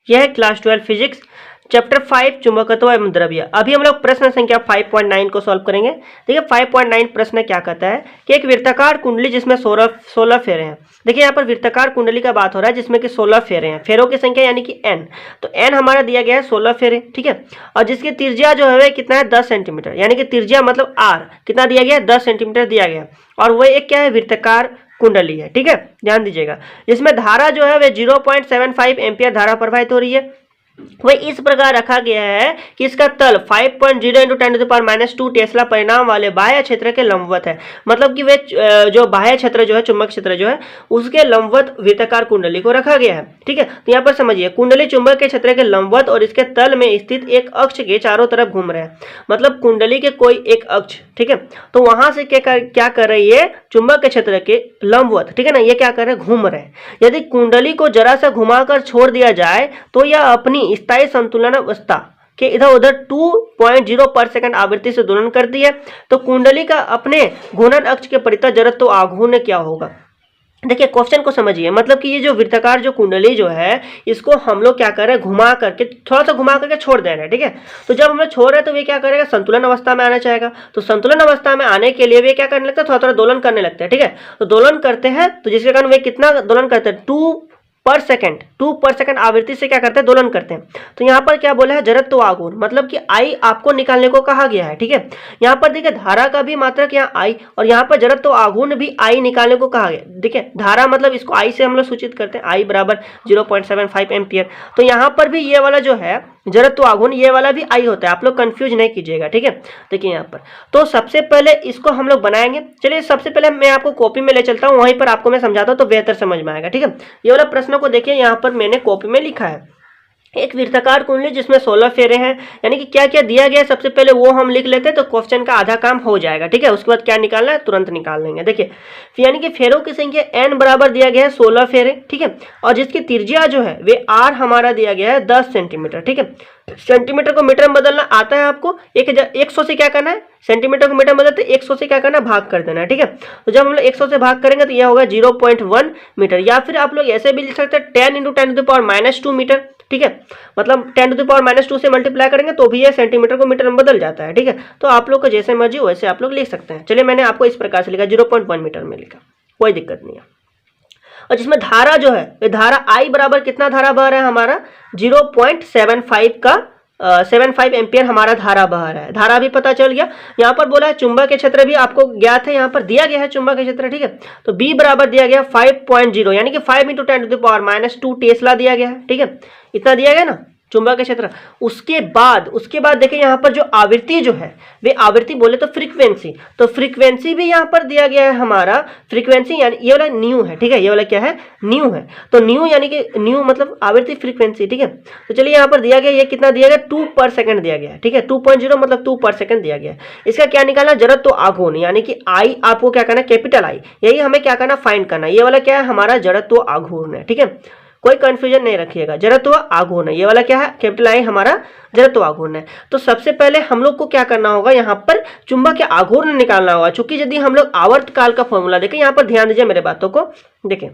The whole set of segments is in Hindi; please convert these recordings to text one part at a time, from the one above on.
यह है क्लास 12 फिजिक्स चैप्टर 5 चुंबकत्व एवं द्रव्य। अभी हम लोग प्रश्न संख्या 5.9 को सॉल्व करेंगे। देखिए 5.9 प्रश्न क्या कहता है कि एक वृत्ताकार कुंडली जिसमें 16 फेरे हैं। देखिए यहाँ पर वृत्ताकार कुंडली का बात हो रहा है जिसमें कि 16 फेरे हैं, फेरों की संख्या यानी कि n। तो n हमारा दिया गया है 16 फेरे, ठीक है। और जिसकी त्रिज्या जो है कितना है 10 सेंटीमीटर, यानी कि त्रिज्या मतलब r कितना दिया गया है 10 सेंटीमीटर दिया गया है। और वह एक क्या है वृत्ताकार कुंडली है, ठीक है, ध्यान दीजिएगा। जिसमें धारा जो है वह 0.75 एम्पियर धारा प्रवाहित हो रही है। वह इस प्रकार रखा गया है कि इसका तल 5.0 × 10⁻² टेस्ला परिणाम वाले बाह्य क्षेत्र के लंबवत है। मतलब कि वे जो बाह्य क्षेत्र जो है चुंबक क्षेत्र जो है उसके लंबवत वृत्ताकार कुंडली को रखा गया है, ठीक है। तो यहाँ पर समझिए कुंडली चुंबक के क्षेत्र के लंबवत और इसके तल में स्थित एक अक्ष के चारों तरफ घूम रहे हैं। मतलब कुंडली के कोई एक अक्ष, ठीक है, तो वहां से क्या कर रही है चुंबक के क्षेत्र के लंबवत, ठीक है ना, ये क्या कर रहे हैं घूम रहे हैं। यदि कुंडली को जरा सा घुमाकर छोड़ दिया जाए तो यह अपनी स्थायी संतुलन अवस्था के इधर उधर 2.0 पर सेकंड आवृत्ति से दोलन करती है। तो कुंडली का अपने घूर्णन अक्ष के परितः जड़त्व आघूर्ण क्या होगा। देखिए क्वेश्चन को समझिए, मतलब कि ये जो वृत्ताकार जो कुंडली जो है इसको हम लोग क्या कर रहे हैं घुमा करके थोड़ा सा घुमा करके छोड़ दे रहे हैं, ठीक है। तो जब हम लोग छोड़ रहे हैं तो ये क्या करेगा संतुलन अवस्था में आना चाहेगा। तो संतुलन अवस्था में आने के लिए वे क्या करने लगता है थोड़ा थोड़ा दोलन करने लगते हैं, ठीक है। तो दोलन करते हैं तो जिसके कारण वे कितना दोलन करते हैं 2 पर सेकंड आवृत्ति से क्या करते हैं दोलन करते हैं। तो यहाँ पर क्या बोला है जड़त्व आघूर्ण, मतलब कि आई आपको निकालने को कहा गया है, ठीक है। यहाँ पर देखिए धारा का भी मात्रक यहाँ आई और यहाँ पर जड़त्व आघूर्ण भी आई निकालने को कहा गया। देखिए धारा मतलब इसको आई से हम लोग सूचित करते हैं, आई बराबर 0.75 एम्पियर। तो यहाँ पर भी ये वाला जो है जड़त्व आघूर्ण ये वाला भी आई होता है, आप लोग कंफ्यूज नहीं कीजिएगा, ठीक है। देखिए यहाँ पर तो सबसे पहले इसको हम लोग बनाएंगे। चलिए सबसे पहले मैं आपको कॉपी में ले चलता हूँ, वहीं पर आपको मैं समझाता हूँ तो बेहतर समझ में आएगा, ठीक है। ये वाला प्रश्न को देखिए यहाँ पर मैंने कॉपी में लिखा है एक वृत्ताकार कुंडली जिसमें 16 फेरे हैं, यानी कि क्या क्या दिया गया है सबसे पहले वो हम लिख लेते हैं तो क्वेश्चन का आधा काम हो जाएगा, ठीक है। उसके बाद क्या निकालना है तुरंत निकाल लेंगे। देखिए यानी कि फेरों की संख्या n बराबर दिया गया है 16 फेरे, ठीक है। और जिसकी त्रिज्या जो है वे r हमारा दिया गया है 10 सेंटीमीटर, ठीक है। सेंटीमीटर को मीटर में बदलना आता है आपको, 100 से क्या करना है सेंटीमीटर को मीटर में बदलते 100 से क्या करना है भाग कर देना है, ठीक है। तो जब हम लोग 100 से भाग करेंगे तो यह होगा 0.1 मीटर, या फिर आप लोग ऐसे भी लिख सकते हैं 10 × 10⁻² मीटर, ठीक है। मतलब 10⁻² से मल्टीप्लाई करेंगे तो भी ये सेंटीमीटर को मीटर में बदल जाता है, ठीक है। तो आप लोग को जैसे मर्जी वैसे आप लोग लिख सकते हैं। चलिए मैंने आपको इस प्रकार से लिखा 0.1 मीटर में लिखा, कोई दिक्कत नहीं है। और जिसमें धारा जो है ये धारा आई बराबर कितना धारा बह रहा है हमारा 0.75 एम्पियर हमारा धारा बह रहा है। धारा भी पता चल गया। यहाँ पर बोला है चुंबक के क्षेत्र भी आपको ज्ञात है, यहाँ पर दिया गया है चुंबक के क्षेत्र, ठीक है। तो B बराबर दिया गया 5.0 यानी कि 5 × 10⁻² टेस्ला दिया गया है, ठीक है। इतना दिया गया ना चुंबक के क्षेत्र। उसके बाद देखिए यहाँ पर जो आवृत्ति जो है वे आवृत्ति बोले तो फ्रीक्वेंसी, तो फ्रीक्वेंसी भी यहाँ पर दिया गया है हमारा फ्रीक्वेंसी, यानी ये वाला न्यू है, ठीक है। ये वाला क्या है न्यू है। तो न्यू यानी कि न्यू मतलब आवृत्ति फ्रीक्वेंसी, ठीक है। तो चलिए यहाँ पर दिया गया ये कितना दिया गया 2 पर सेकंड दिया गया है, ठीक है। 2.0 मतलब 2 पर सेकंड दिया गया है। इसका क्या निकालना जड़त्व आघूर्ण, यानी कि आई आपको क्या करना कैपिटल आई, यही हमें क्या करना फाइंड करना। ये वाला क्या है हमारा जड़त्व आघूर्ण है, ठीक है। कोई कंफ्यूजन नहीं रखिएगा, जड़त्व आघूर्ण है। ये वाला क्या है कैपिटल आई हमारा जड़त्व आघूर्ण है। तो सबसे पहले हम लोग को क्या करना होगा यहाँ पर चुंबक के आघूर्ण निकालना होगा। चूंकि यदि हम लोग आवर्तकाल का फॉर्मूला देखें, यहाँ पर ध्यान दीजिए मेरे बातों को, देखें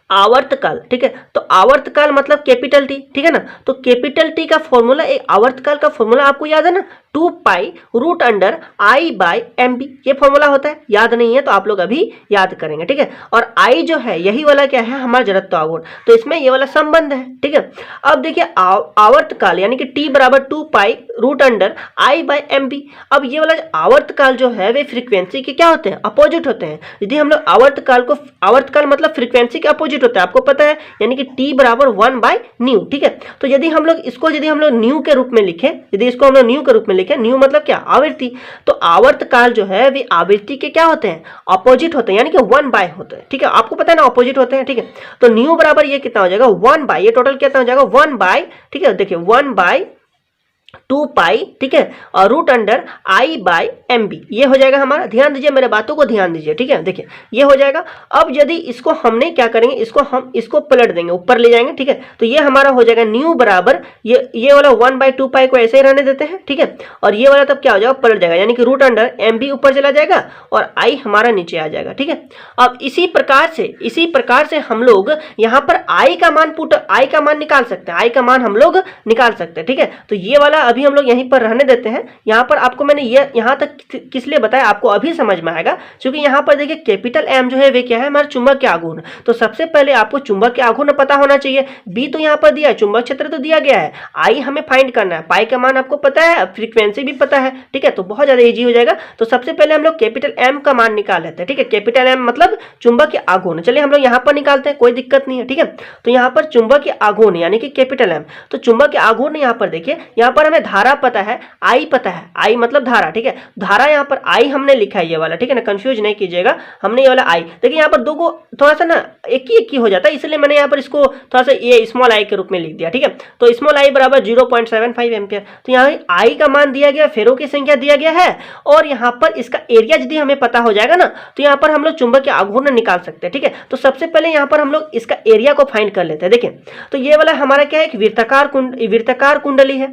आवर्तकाल, ठीक है। तो आवर्तकाल मतलब कैपिटल टी, ठीक है ना। तो कैपिटल टी का फॉर्मूला, एक आवर्तकाल का फॉर्मूला आपको याद है ना 2π√i/mb, ये फॉर्मूला होता है। याद नहीं है तो आप लोग अभी याद करेंगे, ठीक है। और आई जो है यही वाला क्या है हमारा जड़त्व आघूर्ण, तो इसमें ये वाला संबंध है, ठीक है। अब देखिए आवर्तकाल यानी कि t बराबर 2π√i/mb। अब ये वाला आवर्तकाल जो है वे फ्रीक्वेंसी के क्या होते हैं अपोजिट होते हैं। यदि हम लोग आवर्तकाल मतलब फ्रीक्वेंसी के अपोजिट होता है, आपको पता है, यानी कि t बराबर 1/न्यू, ठीक है। तो यदि हम लोग न्यू के रूप में लिखें, यदि इसको हम लोग न्यू के रूप में लिखें, न्यू मतलब क्या आवृत्ति, तो आवर्तकाल जो है वे आवृत्ति के क्या होते हैं अपोजिट होते हैं, यानी कि 1/, होते हैं, ठीक है। आपको पता है ना अपोजिट होते हैं, ठीक है। तो न्यू बराबर ये कितना हो जाएगा 1/, ये टोटल कितना हो जाएगा 1/, ठीक है। देखिए 1/, 2 पाई, ठीक है, और root under I by M B, ये हो जाएगा हमारा। ध्यान दीजिए, मेरे बातों को ध्यान दीजिए, ठीक है। देखिए ये हो जाएगा। अब यदि इसको हमने क्या करेंगे, इसको हम इसको पलट देंगे, ऊपर ले जाएंगे, ठीक है। तो ये हमारा हो जाएगा न्यू बराबर ये वाला 1/2 पाई को ऐसे ही रहने देते हैं, ठीक है। और ये वाला तब क्या हो जाएगा, पलट जाएगा, यानी कि रूट अंडर एम बी ऊपर चला जाएगा और आई हमारा नीचे आ जाएगा, ठीक है। अब इसी प्रकार से हम लोग यहाँ पर आई का मान निकाल सकते हैं, आई का मान हम लोग निकाल सकते हैं, ठीक है। तो ये वाला अभी हम लोग यहीं पर रहने देते हैं। यहाँ पर आपको मैंने ये यहाँ तक किस लिए बताया, आपको अभी समझ में आएगा, क्योंकि यहाँ पर देखिए कैपिटल एम जो है वे क्या है, हमारा चुंबक के आघूर्ण। तो सबसे पहले आपको चुंबक के आघूर्ण पता होना चाहिए। बी तो यहाँ पर दिया है, चुंबक क्षेत्र तो दिया गया है, आई हमें फाइंड करना है, पाई का मान आपको पता है, फ्रीक्वेंसी भी पता है, ठीक है। तो बहुत ज्यादा इजी हो जाएगा। तो सबसे पहले हम लोग कैपिटल एम का मान निकाल लेते हैं, ठीक है। कैपिटल एम मतलब चुंबक के आघूर्ण। चलिए हम लोग यहाँ पर निकालते हैं, कोई दिक्कत नहीं है, ठीक है। तो यहाँ पर चुंबक के आघूर्ण यानी कि कैपिटल एम, तो चुंबक के आघूर्ण यहाँ पर देखिए, यहाँ पर हमें धारा पता है, आई पता है, आई मतलब धारा, ठीक है। धारा यहाँ पर आई हमने लिखा है ये वाला, ठीक है ना, कंफ्यूज नहीं कीजिएगा, हमने ये वाला आई। देखिए यहाँ पर दो को थोड़ा सा ना एक ही हो जाता है, इसलिए मैंने यहाँ पर इसको थोड़ा सा ये स्मॉल आई के रूप में लिख दिया, ठीक है। तो स्मॉल आई बराबर 0.75 एम्पियर। तो यहाँ आई का मान दिया गया, फेरों की संख्या दिया गया है, और यहाँ पर इसका एरिया यदि हमें पता हो जाएगा ना, तो यहाँ पर हम लोग चुंबक के आघूर्ण निकाल सकते हैं, ठीक है। तो सबसे पहले यहाँ पर हम लोग इसका एरिया को फाइंड कर लेते हैं। देखिए तो ये वाला हमारा क्या है, एक वृत्ताकार कुंडली है,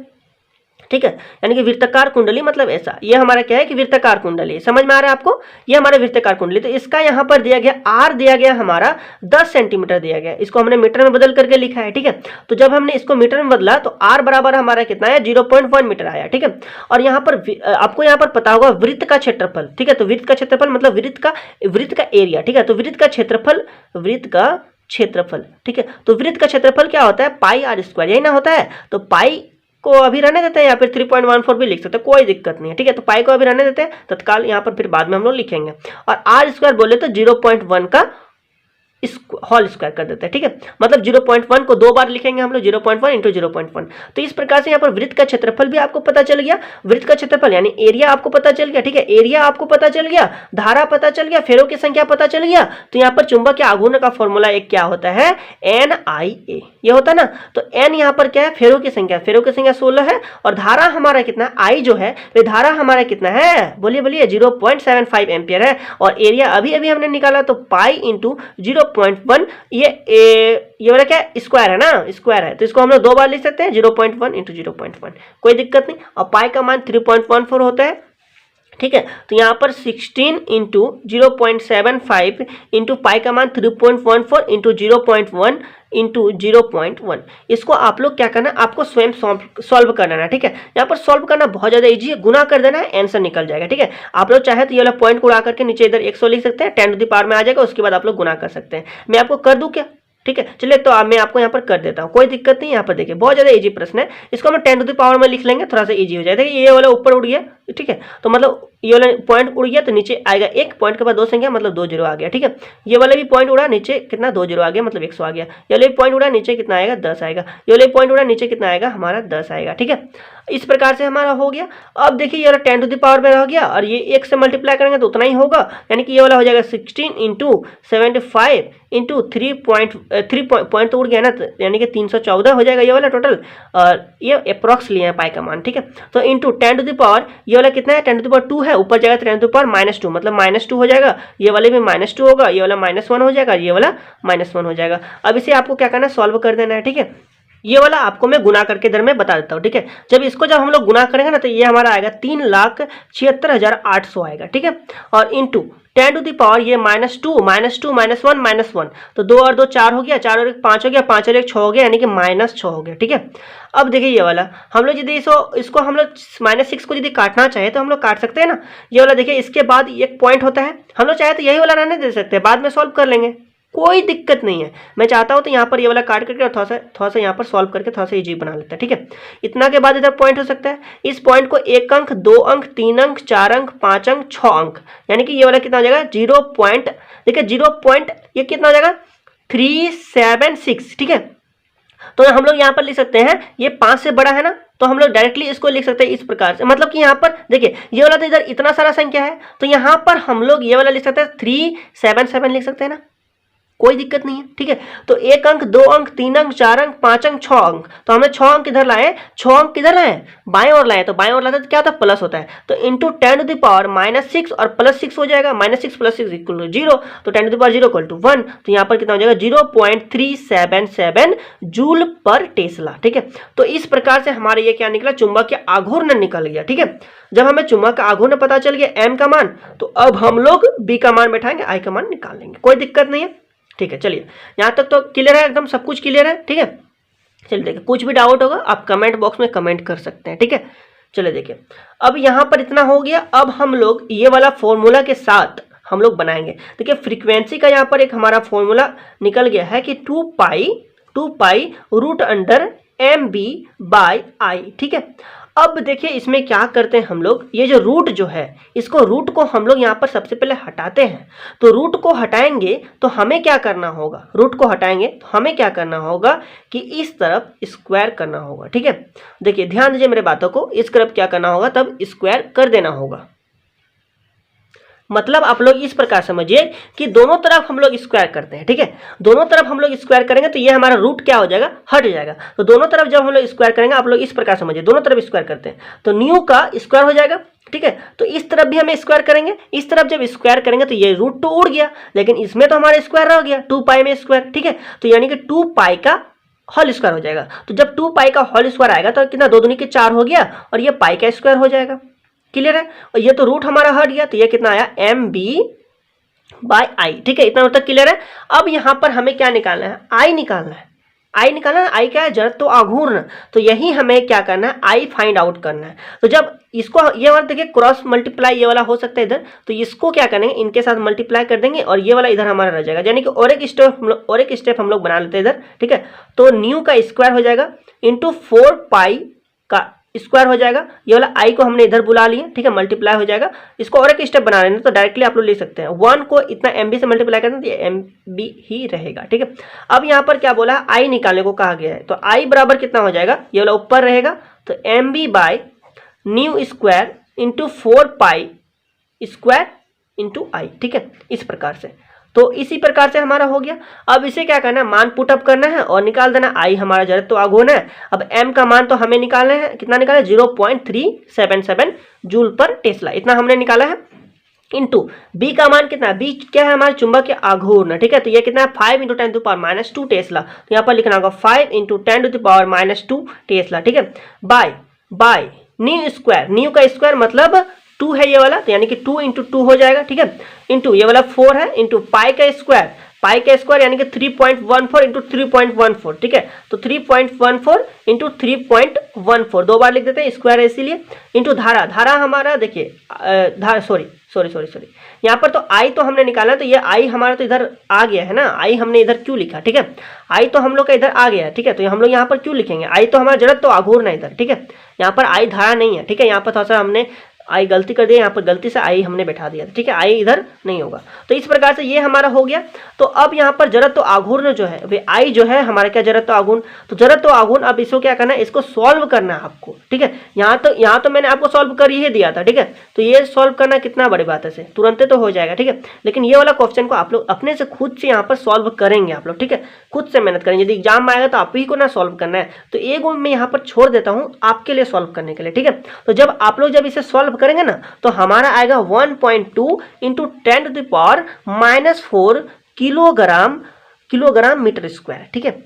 ठीक है। यानी कि वृत्ताकार कुंडली मतलब ऐसा, ये हमारा क्या है कि वृत्ताकार कुंडली, समझ में आ रहा है आपको, ये हमारा वृत्ताकार कुंडली। तो इसका यहाँ पर दिया गया आर दिया गया हमारा 10 सेंटीमीटर दिया गया, इसको हमने मीटर में बदल करके लिखा है, ठीक है। तो जब हमने इसको मीटर में बदला तो आर बराबर हमारा कितना है, 0.1 मीटर आया, ठीक है। और यहाँ पर आपको यहाँ पर पता होगा वृत्त का क्षेत्रफल, ठीक है। तो वृत्त का क्षेत्रफल मतलब वृत्त का एरिया, ठीक है। तो वृत्त का क्षेत्रफल, ठीक है। तो वृत्त का क्षेत्रफल क्या होता है, पाई आर स्क्वायर, यही ना होता है। तो पाई को अभी रहने देते हैं, या फिर 3.14 भी लिख सकते हैं, कोई दिक्कत नहीं है, ठीक है। तो पाई को अभी रहने देते हैं तत्काल, यहाँ पर फिर बाद में हम लोग लिखेंगे। और आर स्क्वायर बोले तो 0.1 का होल स्क्वायर कर देते हैं, ठीक है। मतलब 0.1 को दो बार लिखेंगे हम लोग, 0.1 इंटू 0.1। तो इस प्रकार से यहाँ पर वृत्त का क्षेत्रफल भी आपको पता चल गया, वृत्त का क्षेत्रफल यानी एरिया आपको पता चल गया, ठीक है। एरिया आपको पता चल गया, धारा पता चल गया, फेरों की संख्या पता चल गया। तो यहाँ पर चुंबक के आघूर्ण का फॉर्मूला एक क्या होता है, NIA, ये होता है ना। तो N यहाँ पर क्या है, फेरों की संख्या 16 है, और धारा हमारा कितना, I जो है वे धारा हमारा कितना है, बोलिए 0.75 एम्पियर है। और एरिया अभी हमने निकाला, तो पाई इंटू 0.1, ये वाला क्या स्क्वायर है ना, स्क्वायर है, तो इसको हम लोग दो बार लिख सकते हैं, 0.1 इंटू 0.1, कोई दिक्कत नहीं। और पाई का मान 3.14 होता है, ठीक है। तो यहाँ पर 16 इंटू 0.75 इंटू पाई का मान 3.14 इंटू 0.1 इंटू 0.1, इसको आप लोग क्या करना है, आपको स्वयं सॉल्व करना है, ठीक है। यहाँ पर सॉल्व करना बहुत ज़्यादा इजी है, गुना कर देना है, आंसर निकल जाएगा, ठीक है। आप लोग चाहे तो ये वाला पॉइंट को उड़ा करके नीचे इधर 100 लिख सकते हैं, 10 टू द पावर में आ जाएगा, उसके बाद आप लोग गुना कर सकते हैं। मैं आपको कर दूँ क्या, ठीक है। चलिए तो मैं आपको यहाँ पर कर देता हूँ, कोई दिक्कत नहीं। यहाँ पर देखिए बहुत ज़्यादा इजी प्रश्न है, इसको हम 10 टू द पावर में लिख लेंगे, थोड़ा सा इजी हो जाएगा। ये वाला ऊपर उड़ गया, ठीक है। तो मतलब ये वाला पॉइंट उड़ गया तो नीचे आएगा, एक पॉइंट के बाद 2 संख्या मतलब 2 जीरो आ गया, ठीक है। ये वाला भी पॉइंट उड़ा, नीचे कितना 2 जीरो आ गया, मतलब 100 आ गया। ये वाला भी पॉइंट उड़ा, नीचे कितना आएगा, 10 आएगा। ये वाला भी पॉइंट उड़ा, नीचे कितना आएगा, हमारा 10 आएगा, ठीक है। इस प्रकार से हमारा हो गया। अब देखिए ये वाला 10 टू द पावर में रह गया, और ये 1 से मल्टीप्लाई करेंगे तो उतना ही होगा, यानी कि ये वाला हो जाएगा 16 इंटू 75 इंटू 3 पॉइंट तो उड़ गया ना, यानी कि 314 हो जाएगा ये वाला टोटल। और ये अप्रॉक्स लिया है पाई का मान, ठीक है। तो इंटू 10 टू द पावर, ये वाला कितना है, 10 टू द पावर 2 है, ऊपर जाएगा 10 टू द पावर -2, मतलब -2 हो जाएगा। ये वाले में -2 होगा, ये वाला -1 हो जाएगा, ये वाला -1 हो जाएगा। अब इसे आपको क्या करना है, सॉल्व कर देना है, ठीक है। ये वाला आपको मैं गुना करके इधर में बता देता हूँ, ठीक है। जब हम लोग गुना करेंगे ना, तो ये हमारा आएगा 3,76,800 आएगा, ठीक है। और इंटू 10 टू द पावर ये -2 -1, तो 2 और 2 4 हो गया, 4 और 1 5 हो गया, 5 और 1 6 हो गया, यानी कि -6 हो गया, ठीक है। अब देखिए ये वाला हम लोग यदि इसको हम लोग -6 को यदि काटना चाहे तो हम लोग काट सकते हैं ना। ये वाला देखिए, इसके बाद एक पॉइंट होता है, हम लोग चाहे तो यही वाला रहने दे सकते हैं, बाद में सॉल्व कर लेंगे, कोई दिक्कत नहीं है। मैं चाहता हूं तो यहाँ पर ये वाला काट करके और थोड़ा सा यहाँ पर सॉल्व करके थोड़ा सा इजी बना लेता है, ठीक है। इतना के बाद इधर पॉइंट हो सकता है, इस पॉइंट को 1 अंक 2 अंक 3 अंक 4 अंक 5 अंक 6 अंक, यानी कि ये वाला कितना हो जाएगा, 0 पॉइंट, देखिए 0 पॉइंट ये कितना हो जाएगा 376, ठीक है। तो हम लोग यहाँ पर लिख सकते हैं, ये 5 से बड़ा है ना, तो हम लोग डायरेक्टली इसको लिख सकते हैं इस प्रकार से, मतलब कि यहाँ पर देखिए ये वाला तो इधर इतना सारा संख्या है, तो यहाँ पर हम लोग ये वाला लिख सकते हैं 377 लिख सकते हैं ना, कोई दिक्कत नहीं है, ठीक है। तो 1 अंक, 2 अंक, 3 अंक, 4 अंक, 5 अंक, 6 अंक, तो हमने 6 अंक किधर लाए, 6 अंक किधर लाए, बाएं ओर लाए, तो बाएं ओर लाते तो क्या होता है, प्लस होता है, तो इंटू 10⁻⁻6 और +6 हो जाएगा, -6 + 6 = 0, तो 10⁻0 = 1, तो यहाँ पर कितना हो जाएगा 0.377 जूल पर टेस्ला, ठीक है। तो इस प्रकार से हमारे ये क्या निकला, चुंबकीय आघूर्ण निकल गया, ठीक है। जब हमें चुंबक का आघूर्ण पता चल गया m का मान, तो अब हम लोग b का मान बैठाएंगे, i का मान निकाल लेंगे, कोई दिक्कत नहीं है, ठीक है। चलिए यहां तक तो क्लियर है, एकदम सब कुछ क्लियर है, ठीक है। चलिए देखिए, कुछ भी डाउट होगा आप कमेंट बॉक्स में कमेंट कर सकते हैं, ठीक है। चलिए देखिए, अब यहां पर इतना हो गया, अब हम लोग ये वाला फॉर्मूला के साथ हम लोग बनाएंगे। देखिए फ्रीक्वेंसी का यहाँ पर एक हमारा फॉर्मूला निकल गया है कि 2 पाई √mb/i, ठीक है। अब देखिए इसमें क्या करते हैं हम लोग, ये जो रूट जो है, इसको रूट को हम लोग यहाँ पर सबसे पहले हटाते हैं। तो रूट को हटाएंगे तो हमें क्या करना होगा, रूट को हटाएंगे तो हमें क्या करना होगा कि इस तरफ स्क्वायर करना होगा, ठीक है। देखिए ध्यान दीजिए मेरे बातों को, इस तरफ क्या करना होगा, तब स्क्वायर कर देना होगा। मतलब आप लोग इस प्रकार समझिए कि दोनों तरफ हम लोग स्क्वायर करते हैं, ठीक है। दोनों तरफ हम लोग स्क्वायर करेंगे तो ये हमारा रूट क्या हो जाएगा, हट जाएगा। तो दोनों तरफ जब हम लोग स्क्वायर करेंगे, आप लोग इस प्रकार समझिए, दोनों तरफ स्क्वायर करते हैं तो न्यू का स्क्वायर हो जाएगा, ठीक है। तो इस तरफ भी हमें स्क्वायर करेंगे, इस तरफ जब स्क्वायर करेंगे तो ये रूट तो उड़ गया, लेकिन इसमें तो हमारा स्क्वायर रह गया 2 पाई में स्क्वायर, ठीक है। तो यानी कि 2 पाई का होल स्क्वायर हो जाएगा। तो जब 2 पाई का होल स्क्वायर आएगा तो कितना, 2 दूनी के 4 हो गया, और ये पाई का स्क्वायर हो जाएगा, क्लियर है। और ये तो रूट हमारा हट गया, तो ये कितना आया, mb/i, ठीक है। इतना तक क्लियर है। अब यहां पर हमें क्या निकालना है, i निकालना है, i क्या है, जड़त्व आघूर्ण। तो यही हमें क्या करना है, i फाइंड आउट करना है। तो जब इसको ये वाला देखिए क्रॉस मल्टीप्लाई ये वाला हो सकता है इधर, तो इसको क्या करेंगे, इनके साथ मल्टीप्लाई कर देंगे और ये वाला इधर हमारा रह जाएगा, यानी कि और एक स्टेप हम लोग बना लेते हैं इधर, ठीक है। तो न्यू का स्क्वायर हो जाएगा इंटू 4 पाई का स्क्वायर हो जाएगा, ये वाला i को हमने इधर बुला लिया, ठीक है, मल्टीप्लाई हो जाएगा। इसको और एक स्टेप बना लेना, तो डायरेक्टली आप लोग लिख सकते हैं 1 को इतना mb से मल्टीप्लाई करते हैं तो ये mb ही रहेगा, ठीक है। अब यहाँ पर क्या बोला है, i निकालने को कहा गया है, तो i बराबर कितना हो जाएगा, ये वाला ऊपर रहेगा, तो mb/न्यू square into 4 pi square into i, ठीक है, इस प्रकार से। तो इसी प्रकार से हमारा हो गया। अब इसे क्या करना है, मान पुटअप करना है और निकाल देना, i हमारा जड़त्व आघूर्ण है। अब m का मान तो हमें निकालना है, कितना निकाला है, 0.377 जूल पर टेस्ला, इतना हमने निकाला है। इंटू b का मान कितना है, b क्या है, हमारे चुंबकीय आघूर्ण, ठीक है। तो ये कितना है, 5 × 10⁻⁻2 टेस्ला, तो यहाँ पर लिखना होगा 5 × 10⁻⁻2 टेस्ला, ठीक है। बाय न्यू स्क्वायर, न्यू का स्क्वायर मतलब 2 है ये वाला, तो यानी कि 2 × 2 हो जाएगा, ठीक है। इंटू ये वाला 4 है, इंटू पाई का स्क्वायर यानी कि 3.14 इंटू 3.14, ठीक है। तो 3.14 इंटू 3.14 दो बार लिख देते हैं, स्क्वायर है इसीलिए। इंटू धारा हमारा देखिए, सॉरी यहाँ पर तो आई तो हमने निकाला, तो ये आई हमारा तो इधर आ गया है ना, आई हमने इधर क्यों लिखा, ठीक है। आई तो हम लोग का इधर आ गया है, ठीक है। तो हम लोग यहाँ पर क्यों लिखेंगे, आई तो हमारा जड़त्व तो आघूर्ण है इधर, ठीक है। यहाँ पर आई धारा नहीं है, ठीक है। यहाँ पर थोड़ा सा हमने आई गलती कर दिया, यहाँ पर गलती से आई हमने बैठा दिया, ठीक है, आई इधर नहीं होगा। तो इस प्रकार से ये हमारा हो गया। तो अब यहाँ पर जड़त्व आघूर्ण जो है, वे आई जो है हमारा क्या, जड़त्व आघूर्ण। तो जड़त्व आघूर्ण, अब इसको क्या करना है, इसको सॉल्व करना है आपको, ठीक है। यहाँ तो मैंने आपको सॉल्व कर ही दिया था, ठीक है। तो ये सॉल्व करना कितना बड़ी बात है, तुरंत तो हो जाएगा, ठीक है। लेकिन ये वाला क्वेश्चन को आप लोग अपने से खुद से यहाँ पर सॉल्व करेंगे आप लोग, ठीक है, खुद से मेहनत करेंगे। यदि एग्जाम में आएगा तो आप ही को ना सॉल्व करना है, तो एक मैं यहाँ पर छोड़ देता हूँ आपके लिए सॉल्व करने के लिए, ठीक है। तो जब आप लोग इसे सॉल्व करेंगे ना, तो हमारा आएगा 1.2 इंटू 10⁻⁻4 किलोग्राम मीटर स्क्वायर, ठीक है,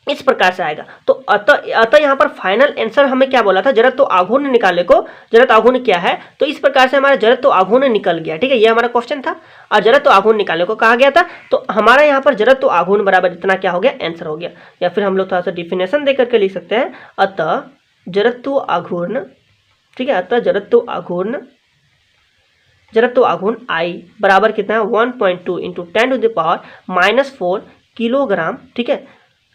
इस प्रकार से आएगा। तो अतः यहाँ पर फाइनल आंसर हमें क्या बोला था, जड़त्व आघूर्ण निकालने को, जड़त्व आघूर्ण क्या है, तो इस प्रकार से हमारा जड़त्व आघूर्ण निकल गया, ठीक है। ये हमारा क्वेश्चन था और जड़त्व आघूर्ण निकालने को कहा गया था। तो हमारा यहाँ पर जड़त्व आघूर्ण बराबर इतना क्या हो गया, आंसर हो गया। या फिर हम लोग थोड़ा सा डिफिनेशन देकर के लिख सकते हैं, अतः जड़त्व आघूर्ण, ठीक है, अतः जड़त्व आघूर्ण I बराबर कितना है, 1.2 इंटू 10⁻⁻4 किलोग्राम, ठीक है,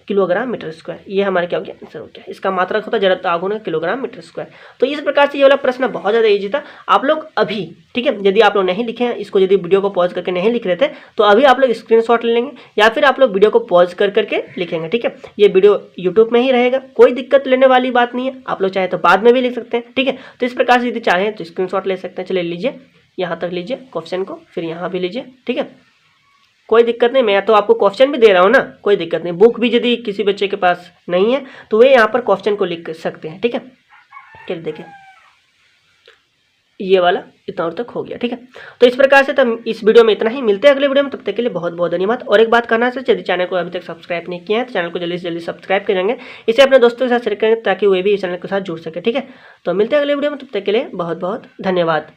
किलोग्राम मीटर स्क्वायर। ये हमारे क्या हो गया, आंसर हो गया। इसका मात्रक होता है जड़त्व आघूर्ण किलोग्राम मीटर स्क्वायर। तो इस प्रकार से ये वाला प्रश्न बहुत ज़्यादा इजी था। आप लोग अभी, ठीक है, यदि आप लोग नहीं लिखे हैं इसको, यदि वीडियो को पॉज करके नहीं लिख रहे थे तो अभी आप लोग स्क्रीनशॉट ले लेंगे, या फिर आप लोग वीडियो को पॉज कर करके लिखेंगे, ठीक है। ये वीडियो यूट्यूब में ही रहेगा, कोई दिक्कत लेने वाली बात नहीं है। आप लोग चाहे तो बाद में भी लिख सकते हैं, ठीक है। तो इस प्रकार से यदि चाहें तो स्क्रीनशॉट ले सकते हैं। चलिए लीजिए, यहाँ तक लीजिए क्वेश्चन को, फिर यहाँ भी लीजिए, ठीक है। कोई दिक्कत नहीं, मैं तो आपको क्वेश्चन भी दे रहा हूँ ना, कोई दिक्कत नहीं। बुक भी यदि किसी बच्चे के पास नहीं है तो वे यहाँ पर क्वेश्चन को लिख सकते हैं, ठीक है। चलिए देखिए ये वाला इतना और तक हो गया, ठीक है। तो इस प्रकार से तब इस वीडियो में इतना ही, मिलते हैं अगले वीडियो में, तब तक के लिए बहुत बहुत धन्यवाद। और एक बात करना है, यदि चैनल को अभी तक सब्सक्राइब नहीं किया है तो चैनल को जल्दी से जल्दी सब्सक्राइब करेंगे, इसे अपने दोस्तों के साथ शेयर करेंगे ताकि वे भी इस चैनल के साथ जुड़ सके, ठीक है। तो मिलते हैं अगले वीडियो में, तब तक के लिए बहुत बहुत धन्यवाद।